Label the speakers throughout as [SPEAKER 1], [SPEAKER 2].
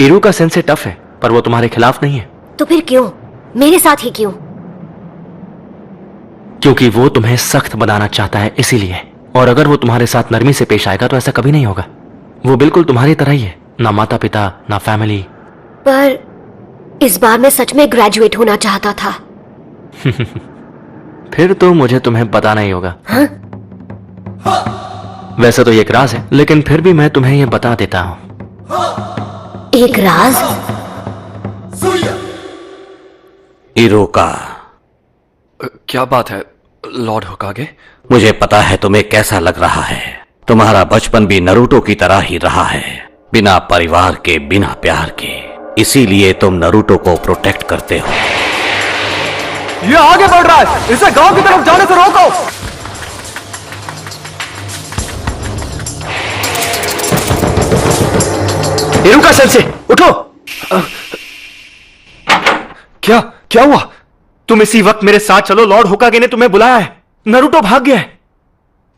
[SPEAKER 1] इरू का sense tough है, पर वो तुम्हारे खिलाफ नहीं है।
[SPEAKER 2] तो फिर क्यों मेरे साथ ही क्यों?
[SPEAKER 1] क्योंकि वो तुम्हें सख्त बनाना चाहता है, इसीलिए। और अगर वो तुम्हारे साथ नरमी से पेश आएगा तो ऐसा कभी नहीं होगा। वो बिल्कुल तुम्हारी तरह ही है, ना माता पिता ना फैमिली।
[SPEAKER 2] पर इस बार मैं सच में ग्रेजुएट होना चाहता था।
[SPEAKER 1] फिर तो मुझे तुम्हें बताना ही होगा।
[SPEAKER 2] हाँ?
[SPEAKER 1] वैसे तो ये एक राज है, लेकिन फिर भी मैं तुम्हें ये बता देता हूं।
[SPEAKER 2] एक राज?
[SPEAKER 3] इरोका,
[SPEAKER 4] क्या बात है लॉर्ड होकागे?
[SPEAKER 3] मुझे पता है तुम्हें कैसा लग रहा है। तुम्हारा बचपन भी नरूटो की तरह ही रहा है, बिना परिवार के, बिना प्यार के। इसीलिए तुम नरूटो को प्रोटेक्ट करते हो।
[SPEAKER 4] ये आगे बढ़ रहा है, इसे गांव की तरफ जाने से रोको।
[SPEAKER 1] इरुका सेंसे, उठो।
[SPEAKER 4] क्या क्या हुआ?
[SPEAKER 1] तुम इसी वक्त मेरे साथ चलो, लॉर्ड होकागे ने तुम्हें बुलाया है। नरूटो भाग गया है,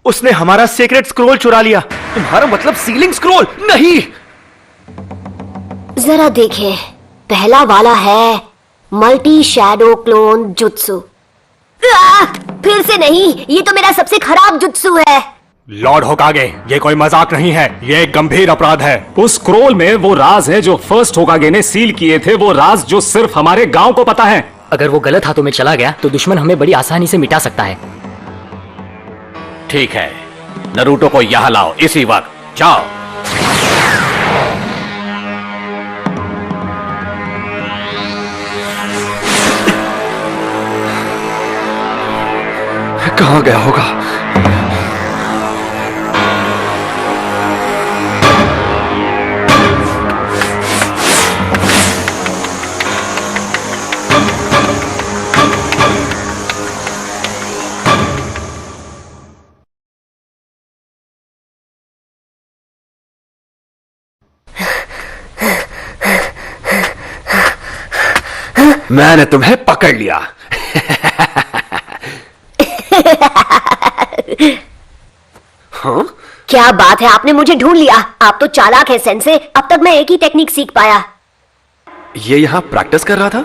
[SPEAKER 1] उसने हमारा सीक्रेट स्क्रोल चुरा लिया।
[SPEAKER 4] तुम्हारा मतलब सीलिंग स्क्रोल? नहीं।
[SPEAKER 2] जरा देखें, पहला वाला है मल्टी शैडो क्लोन जुत्सु। फिर से नहीं, ये तो मेरा सबसे खराब जुत्सु है।
[SPEAKER 5] लॉर्ड होकागे, ये कोई मजाक नहीं है, ये एक गंभीर अपराध है। उस स्क्रोल में वो राज है जो फर्स्ट होकागे ने सील किए थे, वो राज जो सिर्फ हमारे गांव को पता है।
[SPEAKER 6] अगर वो गलत हाथों में चला गया तो दुश्मन हमें बड़ी आसानी से मिटा सकता है।
[SPEAKER 3] ठीक है, नरूटो को यहां लाओ इसी वक्त, जाओ।
[SPEAKER 4] कहां गया होगा? मैंने तुम्हें पकड़ लिया। हाँ?
[SPEAKER 2] क्या बात है, आपने मुझे ढूंढ लिया। आप तो चालाक है सेंसे, अब तक मैं एक ही टेक्निक सीख पाया।
[SPEAKER 4] ये यहाँ प्रैक्टिस कर रहा था,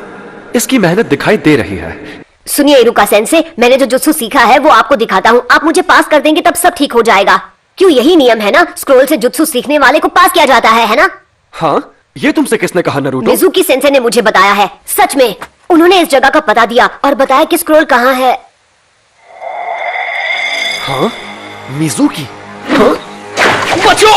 [SPEAKER 4] इसकी मेहनत दिखाई दे रही है।
[SPEAKER 2] सुनिए इरुका सेंसे, मैंने जो जुत्सु सीखा है वो आपको दिखाता हूँ। आप मुझे पास कर देंगे तब सब ठीक हो जाएगा। क्यों, यही नियम है ना, स्क्रोल से जुत्सु सीखने वाले को पास किया जाता है ना?
[SPEAKER 4] हाँ, ये तुमसे किसने कहा नरूटो?
[SPEAKER 2] मिजुकी सेंसे ने मुझे बताया है। सच में, उन्होंने इस जगह का पता दिया और बताया कि स्क्रोल कहाँ है।
[SPEAKER 4] हाँ? मिजुकी? हाँ? बचो!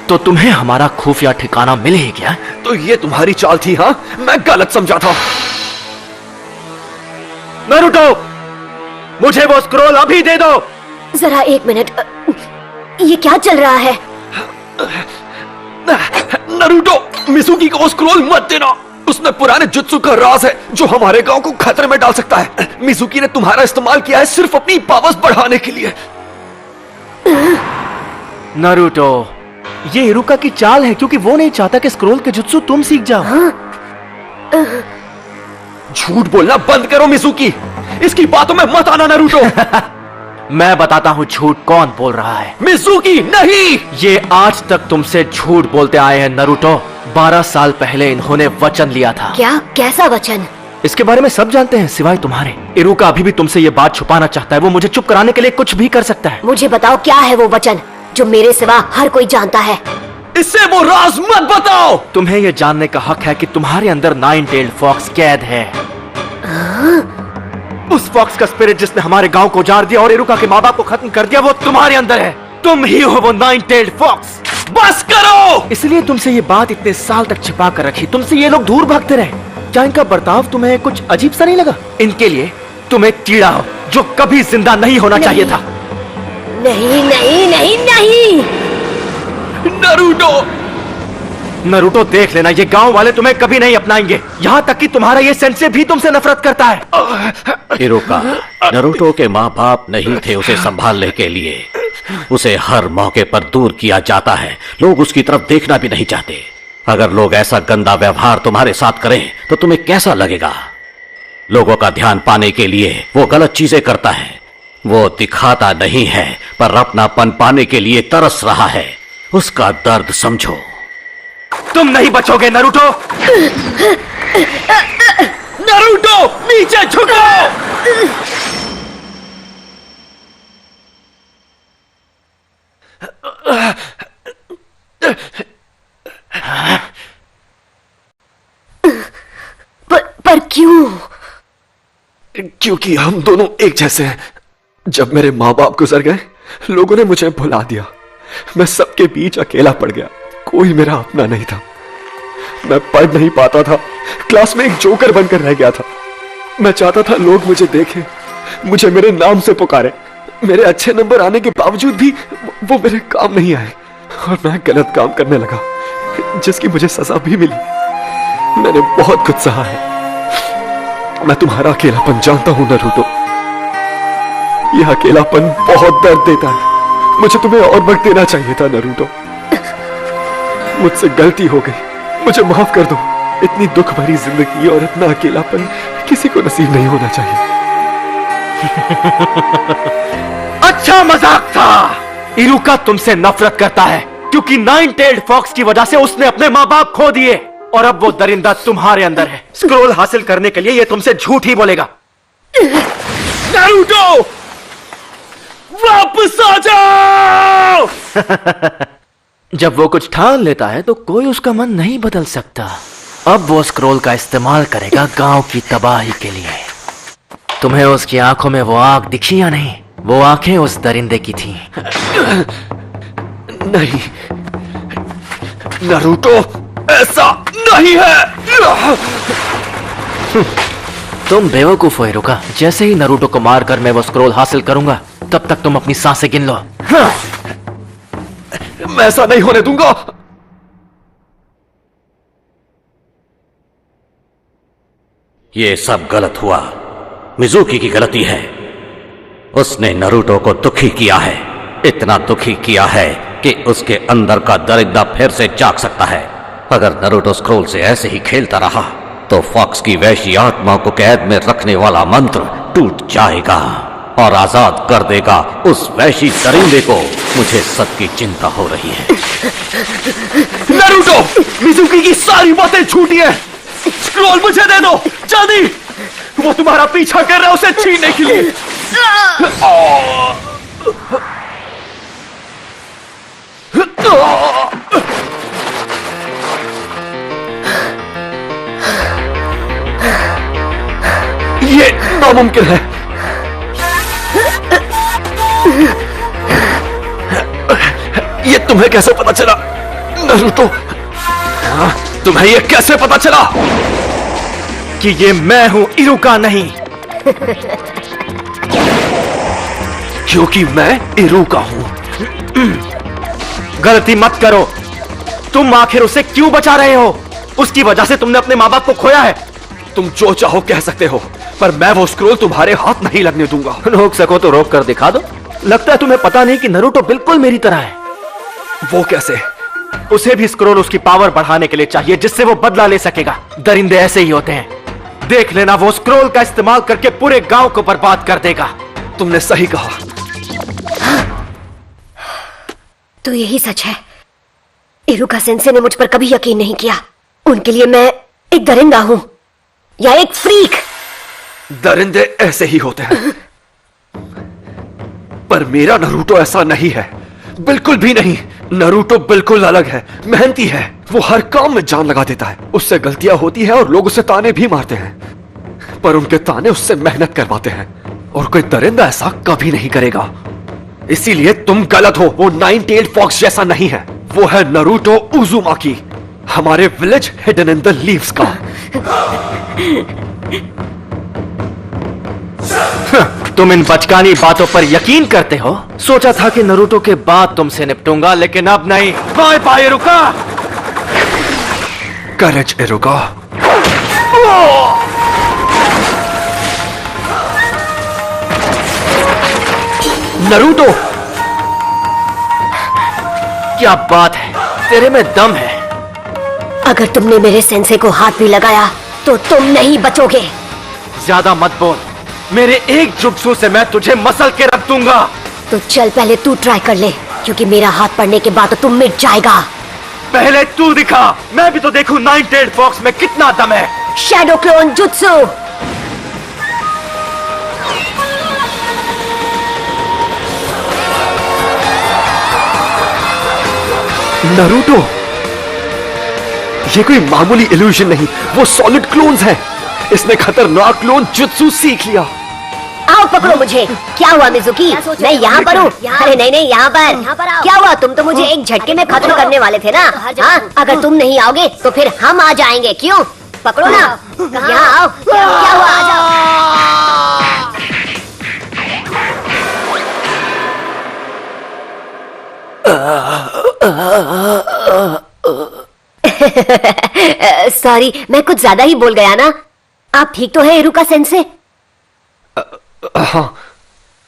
[SPEAKER 1] तो तुम्हें हमारा खुफिया ठिकाना मिल ही गया।
[SPEAKER 4] तो ये तुम्हारी चाल थी? हाँ, मैं गलत समझा था।
[SPEAKER 1] नरूटो, मुझे वो स्क्रोल अभी दे दो।
[SPEAKER 2] जरा एक मिनट, ये क्या चल रहा है?
[SPEAKER 4] नरूटो, मिजुकी को वो स्क्रोल मत देना। उसमें पुराने जुत्सु का राज है जो हमारे गांव को खतरे में डाल सकता है। मिजुकी ने तुम्हारा इस्तेमाल किया है सिर्फ अपनी पावर्स बढ़ाने के लिए।
[SPEAKER 1] नरूटो, ये इरुका की चाल है, क्योंकि वो नहीं चाहता कि स्क्रोल के जुत्सु तुम सीख जाओ।
[SPEAKER 4] झूठ बोलना बंद करो मिजुकी, इसकी बातों में मत आना नरूटो।
[SPEAKER 1] मैं बताता हूँ झूठ कौन बोल रहा है।
[SPEAKER 4] मिजुकी नहीं!
[SPEAKER 1] ये आज तक तुमसे झूठ बोलते आए हैं नरूटो। 12 साल पहले इन्होंने वचन लिया था।
[SPEAKER 2] क्या? कैसा वचन?
[SPEAKER 1] इसके बारे में सब जानते हैं सिवाय तुम्हारे। इरुका अभी भी तुमसे ये बात छुपाना चाहता है। वो मुझे चुप कराने के लिए कुछ भी कर सकता है।
[SPEAKER 2] मुझे बताओ क्या है वो वचन जो मेरे सिवा हर कोई जानता है।
[SPEAKER 4] इससे वो राज मत बताओ।
[SPEAKER 1] तुम्हें ये जानने का हक है कि तुम्हारे अंदर 9-tailed फॉक्स कैद है। उस फॉक्स का स्पिरिट जिसने हमारे गांव को उजाड़ दिया और इरुका के माँ बाप को खत्म कर दिया, वो तुम्हारे अंदर है। तुम ही हो वो 9-tailed फॉक्स।
[SPEAKER 4] बस करो!
[SPEAKER 1] इसलिए तुमसे ये बात इतने साल तक छिपा कर रखी, तुमसे ये लोग दूर भागते रहे। क्या इनका बर्ताव तुम्हें कुछ अजीब सा नहीं लगा? इनके लिए तुम एक कीड़ा हो जो कभी जिंदा नहीं होना चाहिए था।
[SPEAKER 2] नहीं नहीं नहीं नहीं।
[SPEAKER 4] नरूटो!
[SPEAKER 1] नरूटो, देख लेना, ये गांव वाले तुम्हें कभी नहीं अपनाएंगे। यहाँ तक कि तुम्हारा ये सेंसे भी तुमसे नफरत करता है।
[SPEAKER 3] इरोका, नरूटो के माँ बाप नहीं थे उसे संभालने के लिए। उसे हर मौके पर दूर किया जाता है। लोग उसकी तरफ देखना भी नहीं चाहते। अगर लोग ऐसा गंदा व्यवहार तुम्हारे साथ करें तो तुम्हें कैसा लगेगा? लोगों का ध्यान पाने के लिए वो गलत चीजें करता है। वो दिखाता नहीं है, पर अपनापन पाने के लिए तरस रहा है। उसका दर्द समझो।
[SPEAKER 1] तुम नहीं बचोगे नरूटो। नरूटो नीचे झुको।
[SPEAKER 2] पर क्यों?
[SPEAKER 4] क्योंकि हम दोनों एक जैसे हैं। जब मेरे माँ बाप गुजर गए, लोगों ने मुझे भुला दिया। मैं सबके बीच अकेला पड़ गया, कोई मेरा अपना नहीं था। मैं पढ़ नहीं पाता था, क्लास में एक जोकर बनकर रह गया था। मैं चाहता था लोग मुझे देखें, मुझे मेरे नाम से पुकारे। मेरे अच्छे नंबर आने के बावजूद भी वो मेरे काम नहीं आए और मैं गलत काम करने लगा, जिसकी मुझे सजा भी मिली। मैंने बहुत कुछ सहा है। मैं तुम्हारा अकेलापन जानता हूं नरूटो। यह अकेलापन बहुत दर्द देता है। मुझे तुम्हें और वक्त देना चाहिए था नरूटो। मुझसे गलती हो गई, मुझे माफ कर दो। इतनी दुख भरी जिंदगी और इतना अकेलापन किसी को नसीब नहीं होना चाहिए।
[SPEAKER 1] अच्छा मजाक था। इरुका तुमसे नफरत करता है क्योंकि नाइन टेल्ड फॉक्स की वजह से उसने अपने माँ बाप खो दिए और अब वो दरिंदा तुम्हारे अंदर है। स्क्रोल हासिल करने के लिए ये तुमसे झूठ ही बोलेगा। नारुतो वापस आ जाओ। जब वो कुछ ठान लेता है तो कोई उसका मन नहीं बदल सकता। अब वो स्क्रोल का इस्तेमाल करेगा गांव की तबाही के लिए। तुम्हें उसकी आंखों में वो आग दिखी या नहीं? वो आंखें उस दरिंदे की थीं।
[SPEAKER 4] नहीं नरूटो, ऐसा नहीं है।
[SPEAKER 1] तुम बेवकूफ हो इरुका। जैसे ही नरूटो को मारकर मैं वो स्क्रोल हासिल करूंगा, तब तक तुम अपनी सांसें गिन लो।
[SPEAKER 4] मैं ऐसा नहीं होने दूंगा।
[SPEAKER 3] ये सब गलत हुआ। मिजुकी की गलती है। उसने नरूटो को दुखी किया है, इतना दुखी किया है कि उसके अंदर का दरिंदा फिर से जाग सकता है। अगर नरूटो स्क्रोल से ऐसे ही खेलता रहा तो फॉक्स की वैशी आत्मा को कैद में रखने वाला मंत्र टूट जाएगा और आजाद कर देगा उस वैशी दरिंदे को। मुझे सबकी चिंता हो रही है।
[SPEAKER 4] नरूटो, मिजुकी की सारी बातें झूठी है। स्क्रोल मुझे दे दो जल्दी। वो तुम्हारा पीछा कर रहा है उसे छीनने के लिए। ये नामुमकिन है। ये तुम्हें कैसे पता चला नरूटो? तुम्हें ये कैसे पता चला
[SPEAKER 1] कि ये मैं हूं, इरुका नहीं?
[SPEAKER 4] क्योंकि मैं इरुका हूं।
[SPEAKER 1] गलती मत करो। तुम आखिर उसे क्यों बचा रहे हो? उसकी वजह से तुमने अपने माँ बाप को खोया है।
[SPEAKER 4] तुम जो चाहो कह सकते हो, पर मैं वो स्क्रोल तुम्हारे हाथ नहीं लगने दूंगा।
[SPEAKER 1] रोक सको तो रोक कर दिखा दो। लगता है तुम्हें पता नहीं कि नरूटो बिल्कुल मेरी तरह है।
[SPEAKER 4] वो कैसे?
[SPEAKER 1] उसे भी स्क्रोल उसकी पावर बढ़ाने के लिए चाहिए, जिससे वो बदला ले सकेगा। दरिंदे ऐसे ही होते हैं। देख लेना, वो स्क्रोल का इस्तेमाल करके पूरे गांव को बर्बाद कर देगा।
[SPEAKER 4] तुमने सही कहा।
[SPEAKER 2] तो यही सच है। इरुका सेंसे ने मुझ पर कभी यकीन नहीं किया। उनके लिए मैं एक दरिंदा हूं या एक फ्रीक।
[SPEAKER 4] दरिंदे ऐसे ही होते हैं, पर मेरा नरूटो ऐसा नहीं है, बिल्कुल भी नहीं। नरूटो बिल्कुल अलग है, मेहनती है। वो हर काम में जान लगा देता है। उससे गलतियां होती है और लोग उसे ताने भी मारते हैं, पर उनके ताने उससे मेहनत करवाते हैं। और कोई दरिंदा ऐसा कभी नहीं करेगा। इसीलिए तुम गलत हो। वो नाइन टेल्ड फॉक्स जैसा नहीं है। वो है नरूटो उजुमाकी, हमारे village hidden in the leaves का।
[SPEAKER 1] तुम इन बचकानी बातों पर यकीन करते हो? सोचा था कि नरूटो के बाद तुमसे निपटूंगा, लेकिन अब नहीं। Bye bye Iruka.
[SPEAKER 4] Courage Iruka. Naruto,
[SPEAKER 1] क्या बात है, तेरे में दम है।
[SPEAKER 2] अगर तुमने मेरे सेंसे को हाथ भी लगाया तो तुम नहीं बचोगे।
[SPEAKER 1] ज्यादा मत बोल। मेरे एक जुत्सु से मैं तुझे मसल के रख दूंगा।
[SPEAKER 2] तो चल पहले तू ट्राई कर ले। क्योंकि मेरा हाथ पड़ने के बाद तो तुम मिट जाएगा।
[SPEAKER 1] पहले तू दिखा, मैं भी तो देखूं नाइन टेल्ड फॉक्स में कितना दम है।
[SPEAKER 2] Shadow clone jutsu.
[SPEAKER 4] नारुतो, ये कोई मामूली इल्यूजन नहीं, वो सॉलिड क्लोन्स हैं। इसने खतरनाक क्लोन जुत्सु सीख लिया।
[SPEAKER 2] आओ पकड़ो मुझे। क्या हुआ मिजुकी? मैं यहाँ पर हूँ। अरे नहीं नहीं, यहाँ पर क्या हुआ? तुम तो मुझे एक झटके में खत्म करने वाले थे ना। हाँ, अगर तुम नहीं आओगे तो फिर हम आ जाएंगे। क्यों? पकड़ो ना, यहाँ आओ। क्या हुआ? आ जाओ। सॉरी, मैं कुछ ज्यादा ही बोल गया ना। आप ठीक तो है इरुका सेंसे?
[SPEAKER 4] हाँ,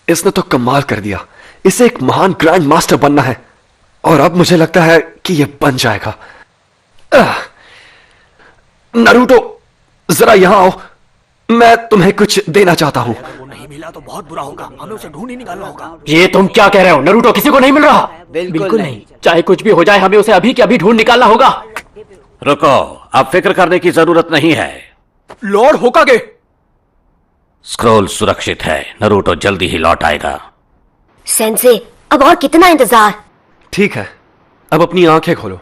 [SPEAKER 4] इसने तो कमाल कर दिया। इसे एक महान ग्रैंड मास्टर बनना है और अब मुझे लगता है कि यह बन जाएगा। नारुतो, जरा यहां आओ, मैं तुम्हें कुछ देना चाहता हूं।
[SPEAKER 5] नहीं मिला तो बहुत बुरा होगा, हमें उसे ढूंढ ही निकालना होगा।
[SPEAKER 6] ये तुम क्या कह रहे हो? नारुतो किसी को नहीं मिल रहा। बिल्कुल नहीं। चाहे कुछ भी हो जाए, हमें उसे अभी के अभी ढूंढ निकालना होगा।
[SPEAKER 3] रुको, अब फिक्र करने की जरूरत नहीं है।
[SPEAKER 5] लॉर्ड होकागे,
[SPEAKER 3] स्क्रोल सुरक्षित है, नारुतो जल्दी ही लौट आएगा।
[SPEAKER 2] सेंसे, अब और कितना इंतजार?
[SPEAKER 4] ठीक है, अब अपनी आंखें खोलो।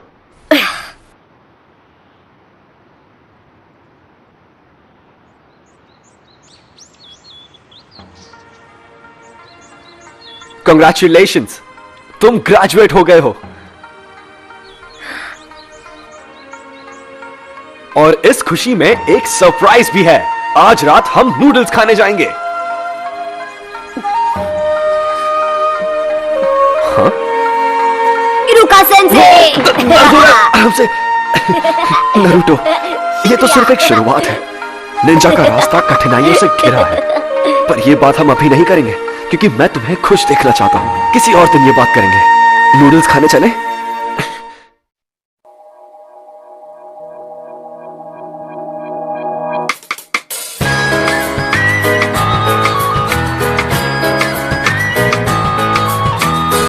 [SPEAKER 4] कंग्रेचुलेशंस, तुम ग्रेजुएट हो गए हो। और इस खुशी में एक सरप्राइज भी है। आज रात हम नूडल्स खाने जाएंगे। हाँ?
[SPEAKER 2] इरुका सेंसे।
[SPEAKER 4] हमसे नारुतो, ये तो सिर्फ एक शुरुआत है। निंजा का रास्ता कठिनाइयों से घिरा है, पर यह बात हम अभी नहीं करेंगे क्योंकि मैं तुम्हें खुश देखना चाहता हूं। किसी और दिन ये बात करेंगे। नूडल्स खाने चले?